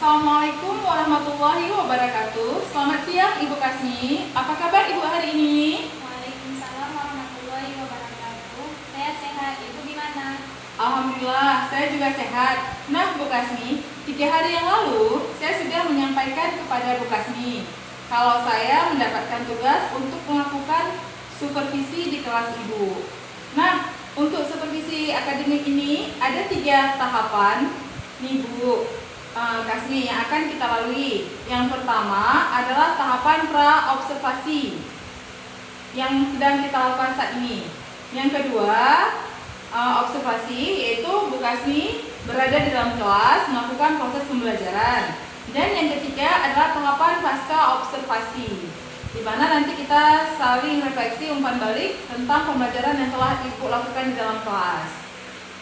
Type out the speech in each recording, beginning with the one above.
Assalamualaikum warahmatullahi wabarakatuh. Selamat siang Ibu Kasmi. Apa kabar Ibu hari ini? Waalaikumsalam warahmatullahi wabarakatuh. Saya sehat. Ibu gimana? Alhamdulillah, saya juga sehat. Nah Bu Kasmi, 3 hari yang lalu saya sudah menyampaikan kepada Bu Kasmi kalau saya mendapatkan tugas untuk melakukan supervisi di kelas Ibu. Nah, untuk supervisi akademik ini ada 3 tahapan nih Bu Kasmi yang akan kita lalui. Yang pertama adalah tahapan pra-observasi yang sedang kita lakukan saat ini. Yang kedua, observasi, yaitu Bu Kasmi berada di dalam kelas melakukan proses pembelajaran. Dan yang ketiga adalah tahapan pasca observasi, di mana nanti kita saling refleksi umpan balik tentang pembelajaran yang telah Ibu lakukan di dalam kelas.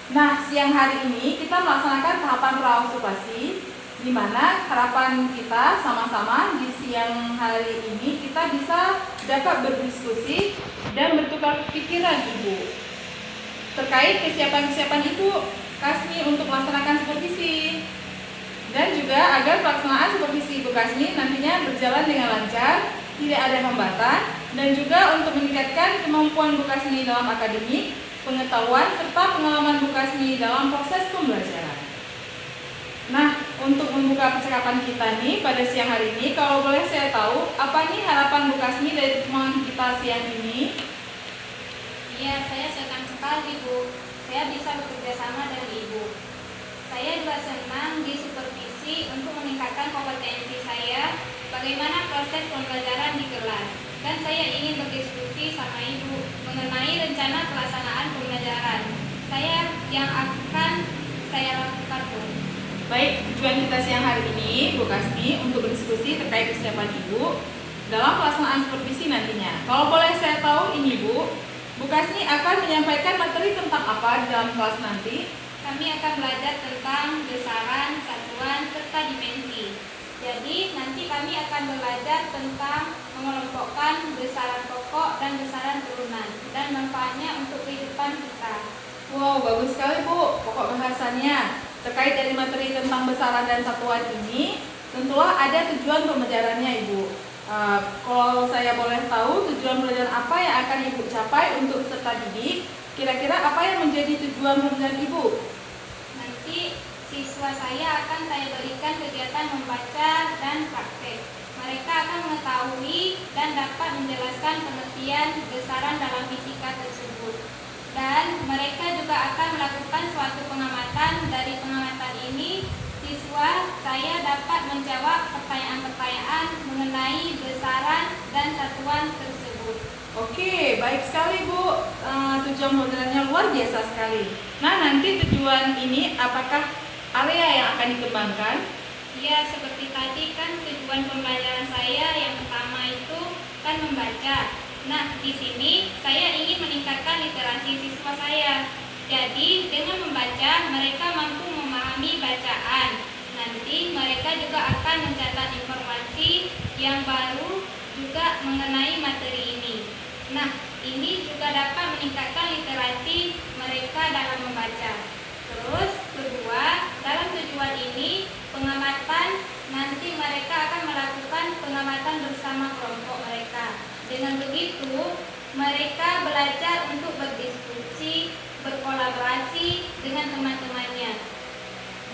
Nah, siang hari ini kita melaksanakan tahapan pra-observasi, di mana harapan kita sama-sama di siang hari ini kita bisa dapat berdiskusi dan bertukar pikiran Ibu terkait kesiapan Ibu Kasmi untuk melaksanakan supervisi, dan juga agar pelaksanaan supervisi Ibu Kasmi nantinya berjalan dengan lancar, tidak ada hambatan, dan juga untuk meningkatkan kemampuan Bu Kasmi dalam akademik, pengetahuan, serta pengalaman Bu Kasmi dalam proses pembelajaran. Nah, untuk membuka percakapan kita nih pada siang hari ini, kalau boleh saya tahu, apa nih harapan Bu Kasmi dari pertemuan kita siang ini? Iya, saya senang sekali, Bu. Saya bisa bekerja sama dengan Ibu. Saya juga senang disupervisi untuk meningkatkan kompetensi saya bagaimana proses pembelajaran di kelas. Dan saya ingin berdiskusi sama Ibu mengenai rencana pelaksanaan pembelajaran yang akan saya lakukan, Bu. Baik, tujuan kita siang hari ini, Bu Kasmi, untuk berdiskusi terkait kesiapan Ibu dalam pelaksanaan supervisi nantinya. Kalau boleh saya tahu ini Bu Kasmi akan menyampaikan materi tentang apa di dalam kelas nanti? Kami akan belajar tentang besaran, satuan, serta dimensi. Jadi nanti kami akan belajar tentang mengelompokkan besaran pokok dan besaran turunan dan manfaatnya untuk kehidupan kita. Wow, bagus sekali Bu pokok bahasannya. Terkait dari materi tentang besaran dan satuan ini, tentulah ada tujuan pembelajarannya Ibu. Kalau saya boleh tahu tujuan pembelajaran apa yang akan Ibu capai untuk peserta didik, kira-kira apa yang menjadi tujuan pembelajaran Ibu? Nanti siswa saya akan saya berikan kegiatan membaca dan praktek. Mereka akan mengetahui dan dapat menjelaskan pengertian besaran dalam fisika tersebut. Dan mereka juga akan melakukan suatu pengamatan. Dari pengamatan ini, siswa saya dapat menjawab pertanyaan-pertanyaan mengenai besaran dan satuan tersebut. Oke, baik sekali Bu. Tujuan pembelajarannya luar biasa sekali. Nah, nanti tujuan ini apakah area yang akan dikembangkan? Ya, seperti tadi kan tujuan pembelajaran saya yang pertama itu kan membaca. Nah, di sini saya ingin meningkatkan literasi siswa saya. Jadi, dengan membaca, mereka mampu memahami bacaan. Nanti mereka juga akan mencatat informasi yang baru juga mengenai materi ini. Nah, ini juga dapat meningkatkan literasi mereka dalam membaca. Terus, kedua, dalam tujuan ini, pengamatan, nanti mereka akan melakukan pengamatan bersama kelompok mereka. Dengan begitu, mereka belajar untuk berdiskusi, berkolaborasi dengan teman-temannya.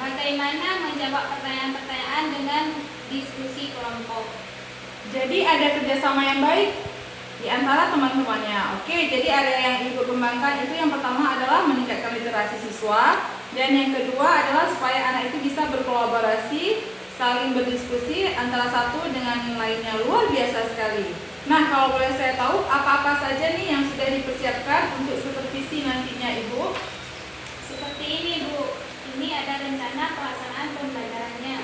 Bagaimana menjawab pertanyaan-pertanyaan dengan diskusi kelompok. Jadi ada kerjasama yang baik di antara teman-temannya. Oke, jadi area yang Ibu kembangkan itu yang pertama adalah meningkatkan literasi siswa, dan yang kedua adalah supaya anak itu bisa berkolaborasi, saling berdiskusi antara satu dengan lainnya. Luar biasa sekali. Nah, kalau boleh saya tahu apa-apa saja nih yang sudah dipersiapkan untuk supervisi nantinya Ibu? Seperti ini Bu, ini ada rencana pelaksanaan pembelajarannya.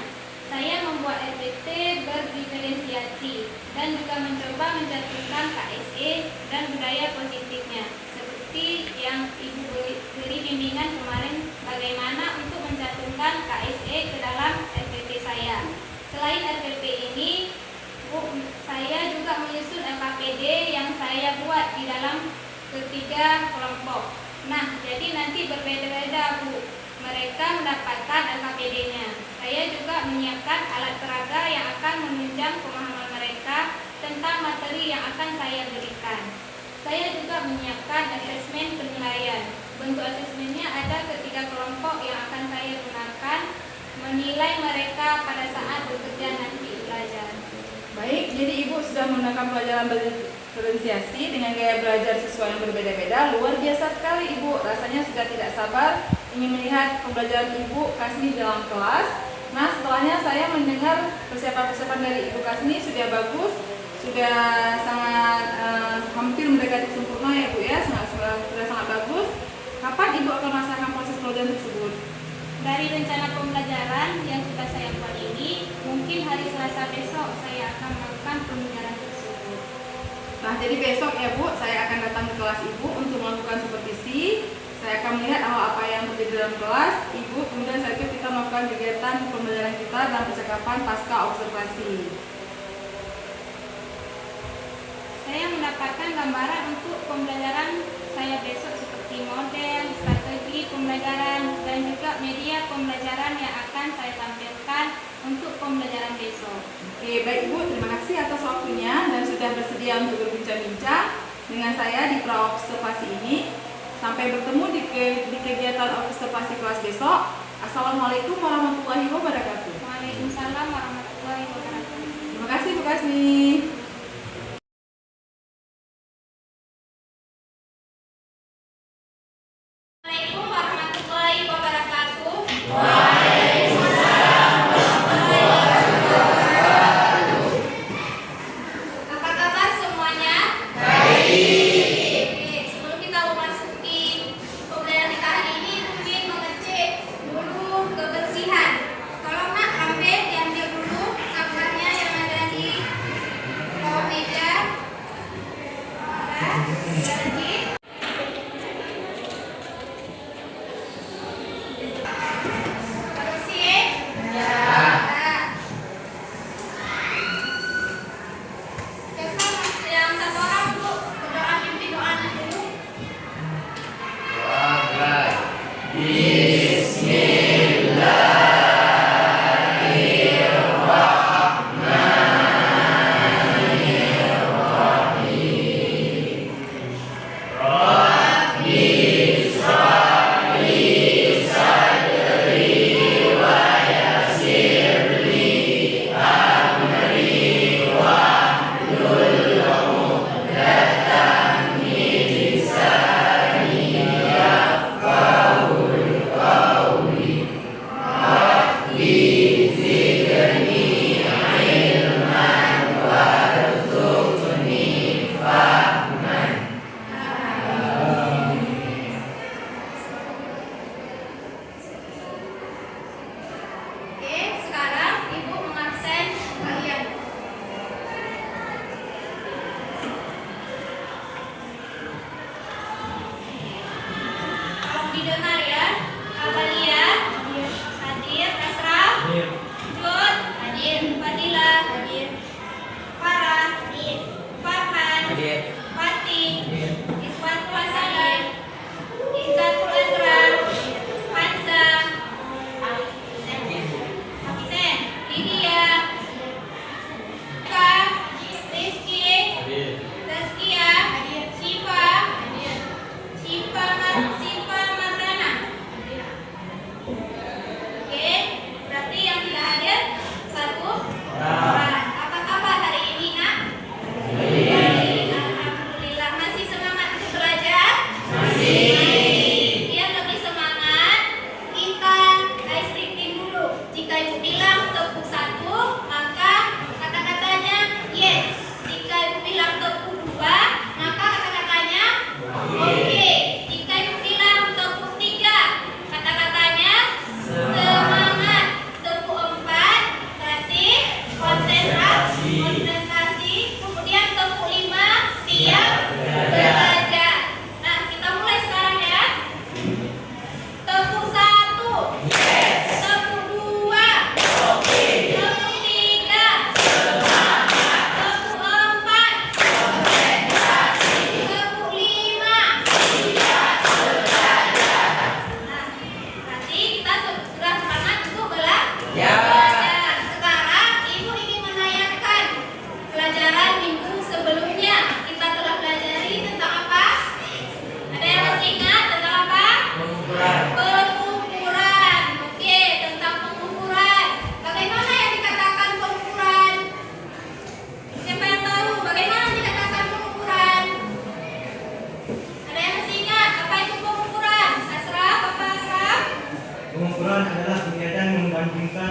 Saya membuat RPT berdiferensiasi dan juga mencoba mencantumkan KSE dan budaya positifnya. Seperti yang Ibu beri bimbingan kemarin bagaimana untuk mencantumkan KSE ke dalam RPT saya. Selain RPT ini, Bu, saya juga menyusun LKPD yang saya buat di dalam ketiga kelompok. Nah, jadi nanti berbeda-beda Bu. Mereka mendapatkan LKPD-nya. Saya juga menyiapkan menunjang pemahaman mereka tentang materi yang akan saya berikan. Saya juga menyiapkan asesmen penilaian. Bentuk asesmennya ada ketiga kelompok yang akan saya gunakan menilai mereka pada saat bekerja nanti belajar. Baik, jadi Ibu sudah menggunakan pelajaran berdiferensiasi dengan gaya belajar siswa yang berbeda-beda. Luar biasa sekali Ibu, rasanya sudah tidak sabar ingin melihat pembelajaran Ibu Kasmi dalam kelas. Nah, setelahnya saya mendengar persiapan-persiapan dari Ibu Kasmi sudah bagus, sudah sangat hampir mendekati sempurna ya Bu ya, sudah sangat bagus. Kapan Ibu akan melaksanakan proses pembelajaran tersebut? Dari rencana pembelajaran yang sudah saya buat ini, mungkin hari Selasa besok saya akan melakukan pembelajaran tersebut. Nah, jadi besok ya Bu, saya akan datang ke kelas Ibu untuk melakukan supervisi. Saya akan melihat hal apa yang terjadi dalam kelas Ibu, kemudian setelah itu kita melakukan kegiatan pembelajaran kita dan percakapan pasca observasi. Saya mendapatkan gambaran untuk pembelajaran saya besok seperti model, strategi pembelajaran, dan juga media pembelajaran yang akan saya tampilkan untuk pembelajaran besok. Oke, baik Ibu, terima kasih atas waktunya dan sudah bersedia untuk berbincang-bincang dengan saya di pra-observasi ini. Sampai bertemu di kegiatan observasi kelas besok. Assalamualaikum warahmatullahi wabarakatuh. Waalaikumsalam warahmatullahi wabarakatuh. Terima kasih Bu Kasmi. Assalamualaikum warahmatullahi wabarakatuh. Apa kabar semuanya? Baik. Sebelum kita memasuki pembelajaran kita hari ini, mungkin mengecek dulu kebersihan. Tolong nak ambil diambil dulu sampahnya yang ada di bawah meja. Lagi. Bersih? Ya. Yang satu orang Bu, berdoa pimpin doanya dulu. Oke, sekarang Ibu mengabsen kalian. Tolong didengar ya. Amalia, Hadir, Asraf,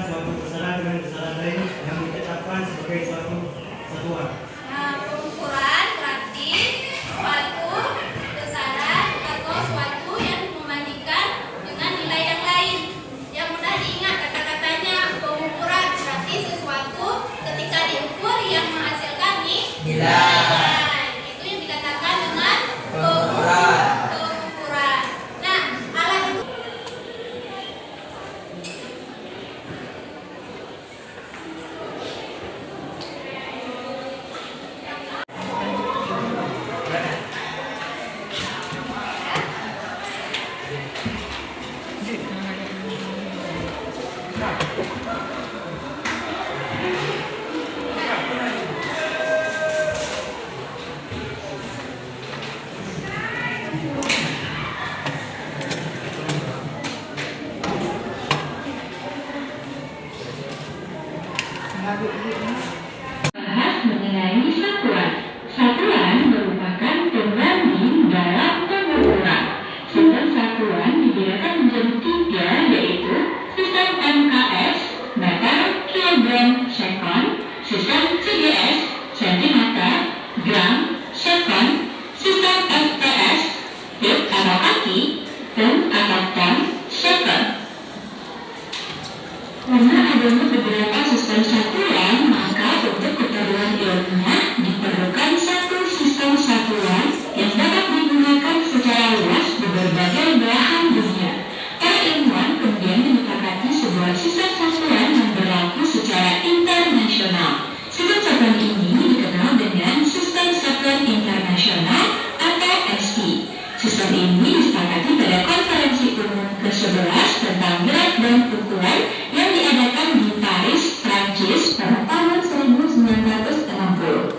suatu besaran dengan besaran lain yang ditetapkan sebagai suatu satuan. Nah, pengukuran berarti suatu besaran atau suatu yang membandingkan dengan nilai yang lain. Yang mudah diingat kata-katanya, pengukuran berarti sesuatu ketika diukur yang menghasilkan nilai. Itu yang dikatakan dengan pengukuran. Nah, alat itu bahas mengenai satuan. Satuan merupakan pembanding dalam pengukuran. Sistem satuan dibedakan menjadi 3, yaitu sistem MKS, meter, kilogram, sekon, sistem CGS, sentimeter, gram, sekon, sistem STS, feet atau kaki, ton atau ton, sekon. Karena adanya beberapa sistem satuan, maka untuk keperluan ilmiah diperlukan satu sistem satuan yang dapat digunakan secara luas di berbagai belahan dunia. Para ilmuwan kemudian menyepakati sebuah sistem satuan yang berlaku secara internasional. Sistem satuan ini dikenal dengan Sistem Satuan Internasional atau SI. Sistem ini disepakati pada Konferensi Umum ke-11 tentang berat dan ukuran yang diadakan di Paris, Prancis pada tahun 1960.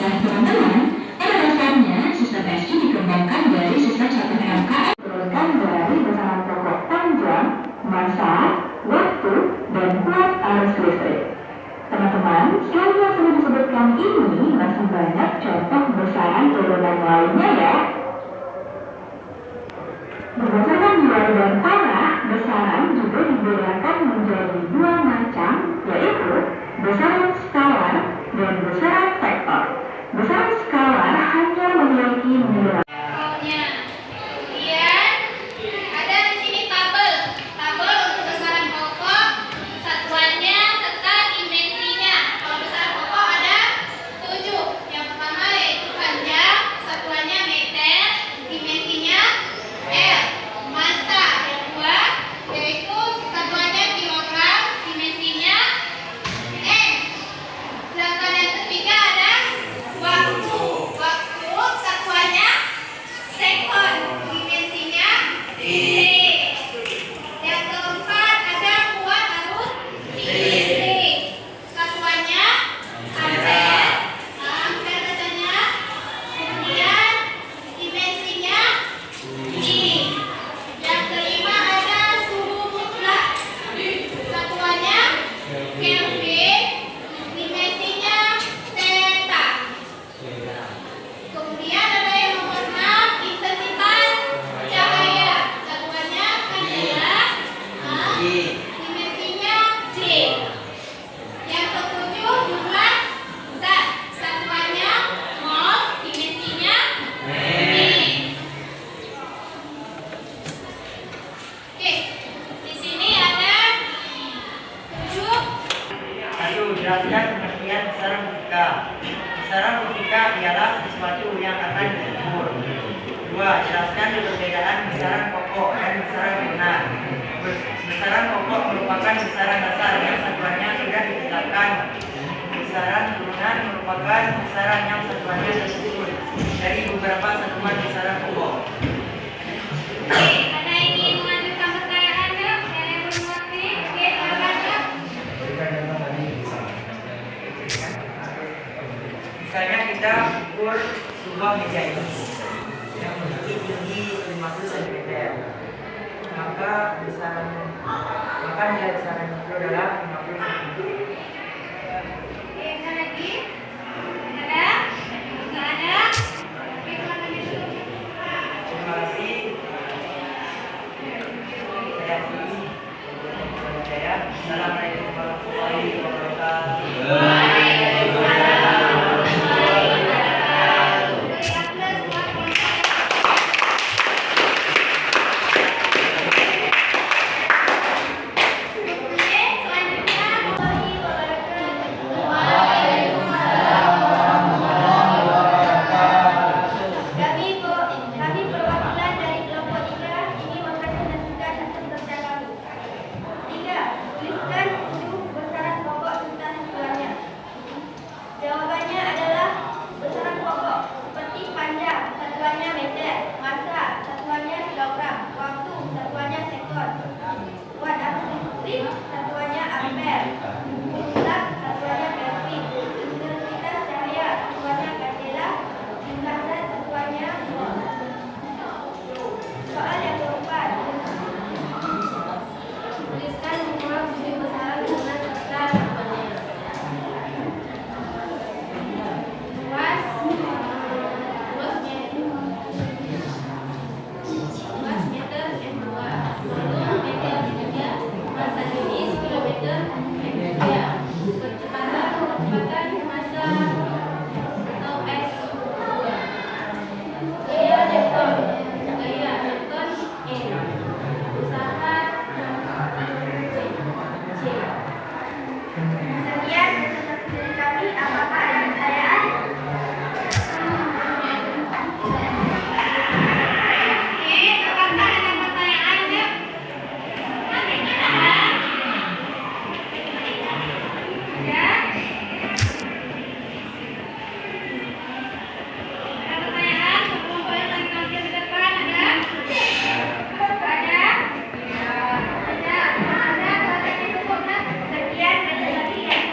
Dan teman-teman, pada dasarnya sistem SI dikembangkan dari sistem satuan MKS turunkan dari besaran pokok panjang, massa, waktu, dan kuat arus listrik. Teman-teman, selain yang sudah disebutkan ini masih banyak contoh besaran turunan lainnya ya. Berdasarkan nilai dan arah, besaran juga dibedakan menjadi 2 macam, yaitu besaran skalar dan besaran vektor. Besaran skalar hanya memiliki nilai. pokoknya. Kemudian ada di sini tabel untuk besaran pokok, satuannya serta dimensinya. Kalau besaran pokok ada 7. Yang pertama yaitu panjang, satuannya meter, dimensinya L. Massa yang kedua yaitu satuannya kilogram, dimensinya M. Sedangkan yang ketiga ada waktu satuannya sekon, dimensinya D. Yang keempat ada kuat arus listrik, satuannya ampere, katanya. Kemudian dimensinya J. Yang kelima ada suhu mutlak, satuannya Kelvin, dimensinya theta. Kemudian ada yang nomor 6, intensitas cahaya, satuannya candela, dimensinya J. Yang ketujuh jumlah zat, satuannya mol, dimensinya M. Oke, di sini ada 7. 1. Jelaskan pengertian besaran fisika. Besaran fisika ialah sesuatu yang akan diukur. 2. Jelaskan perbedaan besaran pokok dan besaran turunan. Besaran pokok merupakan besaran dasar yang satuannya sudah ditetapkan. Besaran turunan merupakan besaran yang satuannya tersusun dari beberapa satuan besaran pokok. Oke, ada yang ingin mengajukan pertanyaan nggak? Ada yang belum ngerti? Oke, silakan Kak. Misalnya kita ukur sebuah meja ini yang memiliki tinggi 50 cm, maka nilai besaran itu adalah 50 cm. Oke, ada lagi? Ada? Nggak ada? Oke, silakan ditutup. Terima kasih. Saya Assalamualaikum. warahmatullahi wabarakatuh. Kami perwakilan dari kelompok 3 ini memberikan tugas atas peserta kami. 3. Tuliskan 7 besaran pokok tentang siswanya. Jawabannya adalah besaran pokok seperti panjang, satuannya meter, masa, satuannya kilogram, waktu, satuannya sekon, watt listrik, satuannya ampere, mutlak, satuannya kelvin, intensitas cahaya, satuannya candela, jumlah zat, satuannya mol. Soal yang keempat, tuliskan semua bukti besaran dengan serta satuannya. Luas meter M2, volume meter M3, masa jenis kilometer M3, kecepatan masa atau S2, gaya Newton E, usaha C. Sekian dari kami, apakah ada pertanyaan? Sekian presentasi dari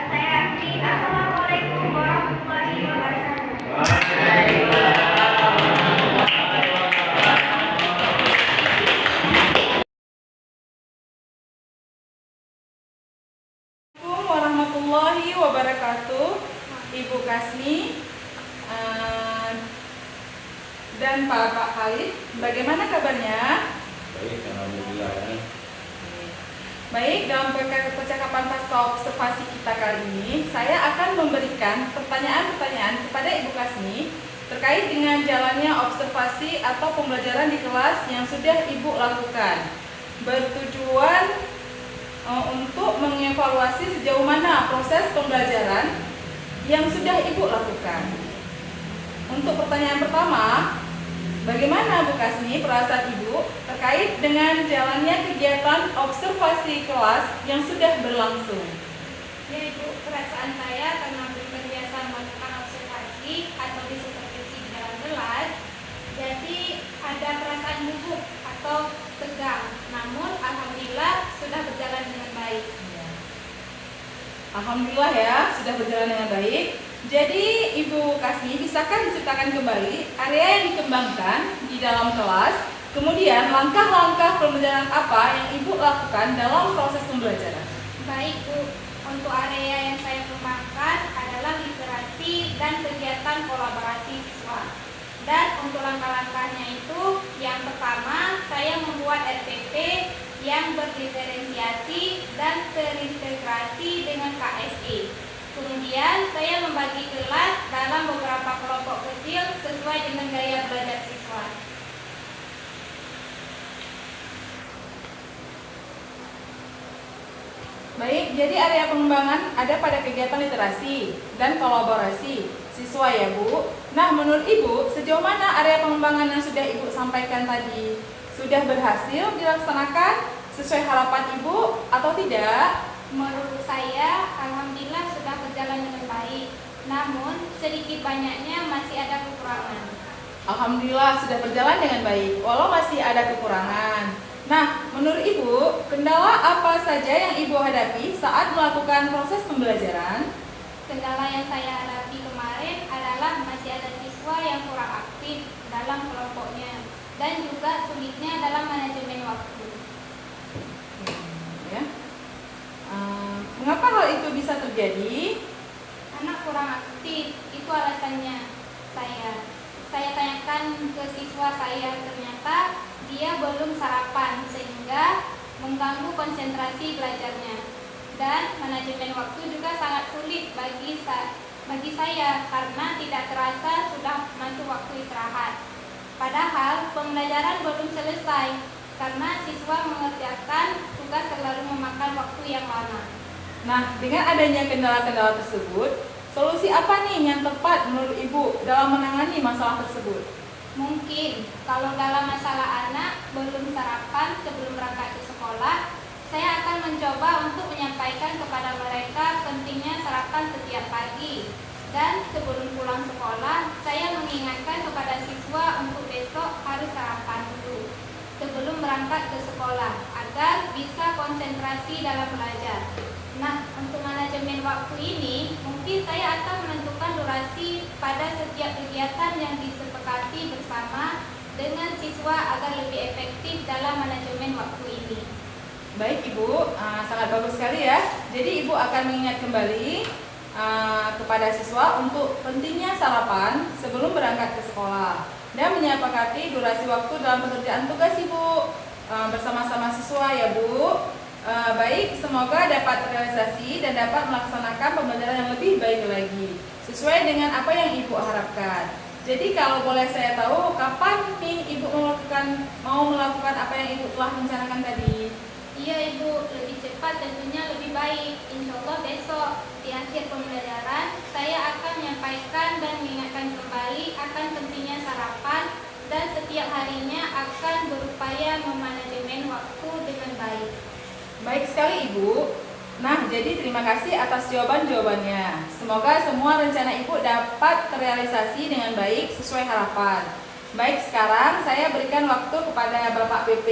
saya akhiri. Assalamualaikum warahmatullahi wabarakatuh. Assalamualaikum warahmatullahi wabarakatuh, Ibu Kasmi dan Pak Khalid. Bagaimana kabarnya? Baik, alhamdulillah ya. Baik, dalam percakapan pasca observasi kita kali ini, saya akan memberikan pertanyaan-pertanyaan kepada Ibu Kasmi terkait dengan jalannya observasi atau pembelajaran di kelas yang sudah Ibu lakukan, bertujuan untuk mengevaluasi sejauh mana proses pembelajaran yang sudah Ibu lakukan. Untuk pertanyaan pertama, bagaimana Bu Kasmi perasaan Ibu terkait dengan jalannya kegiatan observasi kelas yang sudah berlangsung? Ya Ibu, perasaan saya karena terbiasa melakukan observasi atau disupervisi di dalam kelas, jadi ada perasaan gugup atau tegang. Namun alhamdulillah sudah berjalan dengan baik. Alhamdulillah ya, sudah berjalan dengan baik. Jadi Ibu Kasmi, bisakah diceritakan kembali area yang dikembangkan di dalam kelas, kemudian langkah-langkah pembelajaran apa yang Ibu lakukan dalam proses pembelajaran? Baik Bu, untuk area yang saya kembangkan adalah literasi dan kegiatan kolaborasi siswa. Dan untuk langkah-langkahnya itu, yang pertama saya membuat RPP yang berdiferensiasi dan terintegrasi dengan KSE. Kemudian saya membagi kelas dalam beberapa kelompok kecil sesuai dengan gaya belajar siswa. Baik, jadi area pengembangan ada pada kegiatan literasi dan kolaborasi siswa ya Bu. Nah, menurut Ibu, sejauh mana area pengembangan yang sudah Ibu sampaikan tadi sudah berhasil dilaksanakan sesuai harapan Ibu atau tidak? Menurut saya, alhamdulillah sudah berjalan dengan baik. Namun, sedikit banyaknya masih ada kekurangan. Alhamdulillah sudah berjalan dengan baik, walau masih ada kekurangan. Nah, menurut Ibu, kendala apa saja yang Ibu hadapi saat melakukan proses pembelajaran? Kendala yang saya hadapi kemarin adalah masih ada siswa yang kurang aktif dalam kelompoknya dan juga sulitnya dalam manajemen waktu. Ya. Mengapa hal itu bisa terjadi? Anak kurang aktif, itu alasannya. Saya tanyakan ke siswa saya, ternyata dia belum sarapan sehingga mengganggu konsentrasi belajarnya. Dan manajemen waktu juga sangat sulit bagi saya karena tidak terasa sudah masuk waktu istirahat. Padahal pembelajaran belum selesai karena siswa mengerjakan tugas terlalu memakan waktu yang lama. Nah, dengan adanya kendala-kendala tersebut, solusi apa nih yang tepat menurut Ibu dalam menangani masalah tersebut? Mungkin kalau dalam masalah anak belum sarapan sebelum berangkat ke sekolah, saya akan mencoba untuk menyampaikan kepada mereka pentingnya sarapan setiap pagi. Dan sebelum pulang sekolah, saya mengingatkan kepada siswa untuk besok harus sarapan dulu sebelum berangkat ke sekolah agar bisa konsentrasi dalam belajar. Nah, untuk manajemen waktu ini, mungkin saya akan menentukan durasi pada setiap kegiatan yang disepakati bersama dengan siswa agar lebih efektif dalam manajemen waktu ini. Baik Ibu, sangat bagus sekali ya. Jadi Ibu akan mengingat kembali kepada siswa untuk pentingnya sarapan sebelum berangkat ke sekolah dan menyepakati durasi waktu dalam pekerjaan tugas Ibu bersama-sama siswa ya Bu. Baik, semoga dapat terrealisasi dan dapat melaksanakan pembelajaran yang lebih baik lagi sesuai dengan apa yang Ibu harapkan. Jadi kalau boleh saya tahu, kapan nih Ibu mau melakukan apa yang Ibu telah rencanakan tadi? Iya Ibu, lebih cepat tentunya lebih baik. Insya Allah besok di akhir pembelajaran saya akan menyampaikan dan mengingatkan kembali akan pentingnya sarapan dan setiap harinya akan berupaya memanajemen waktu dengan baik. Baik sekali Ibu. Nah, jadi terima kasih atas jawaban-jawabannya. Semoga semua rencana Ibu dapat terrealisasi dengan baik sesuai harapan. Baik, sekarang saya berikan waktu kepada Bapak PP,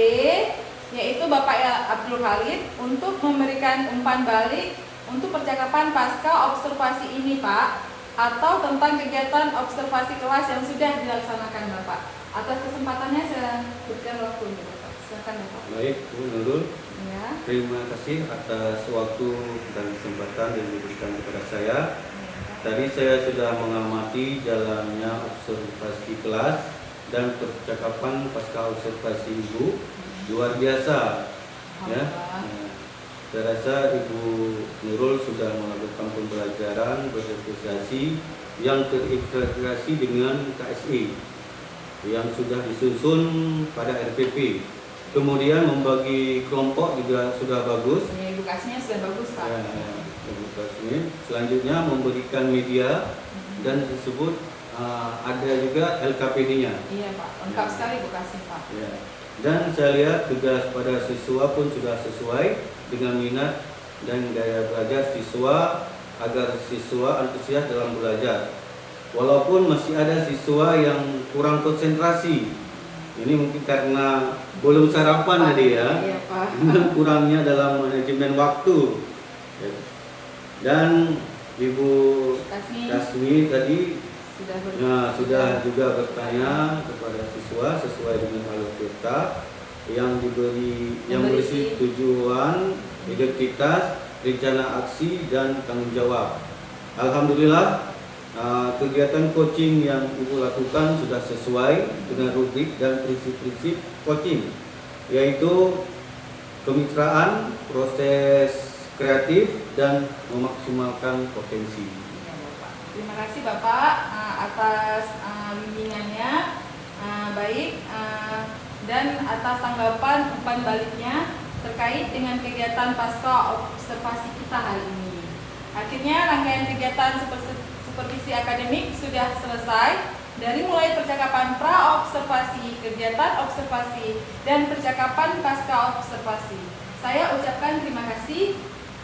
yaitu Bapak Abdul Khalid, untuk memberikan umpan balik untuk percakapan pasca observasi ini Pak, atau tentang kegiatan observasi kelas yang sudah dilaksanakan Bapak. Atas kesempatannya saya berikan waktu untuk Bapak. Silakan Bapak. Baik, Bu Nurul. Ya. Terima kasih atas waktu dan kesempatan yang diberikan kepada saya. Tadi saya sudah mengamati jalannya observasi kelas dan percakapan pasca observasi Ibu. Luar biasa, ya. Saya rasa Ibu Nurul sudah melakukan pembelajaran bersosialisasi yang terintegrasi dengan KSE yang sudah disusun pada RPP. Kemudian membagi kelompok juga sudah bagus. Ya, edukasinya sudah bagus Pak. Ya, edukasinya. Selanjutnya memberikan media dan disebut ada juga LKPD-nya. Iya Pak, lengkap sekali edukasi Pak. Ya. Dan saya lihat tugas pada siswa pun sudah sesuai dengan minat dan gaya belajar siswa agar siswa antusias dalam belajar. Walaupun masih ada siswa yang kurang konsentrasi. Ini mungkin karena belum sarapan tadi ya. Iya Pak. Kurangnya dalam manajemen waktu. Ya. Dan Ibu Kasmi tadi sudah juga bertanya kepada siswa sesuai dengan alur kita yang berisi tujuan, identitas, rencana aksi dan tanggung jawab. Alhamdulillah kegiatan coaching yang Ibu lakukan sudah sesuai dengan rubrik dan prinsip-prinsip coaching, yaitu kemitraan, proses kreatif dan memaksimalkan potensi. Terima kasih Bapak atas bimbingannya, baik, dan atas tanggapan umpan baliknya terkait dengan kegiatan pasca observasi kita hari ini. Akhirnya rangkaian kegiatan supervisi akademik sudah selesai, dari mulai percakapan pra-observasi, kegiatan observasi, dan percakapan pasca observasi. Saya ucapkan terima kasih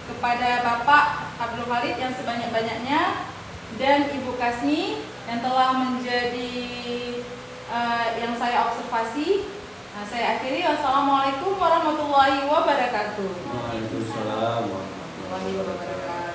kepada Bapak Abdul Khalid yang sebanyak-banyaknya dan Ibu Kasmi yang telah menjadi yang saya observasi. Saya akhiri. Wassalamualaikum warahmatullahi wabarakatuh. Waalaikumsalam warahmatullahi wabarakatuh.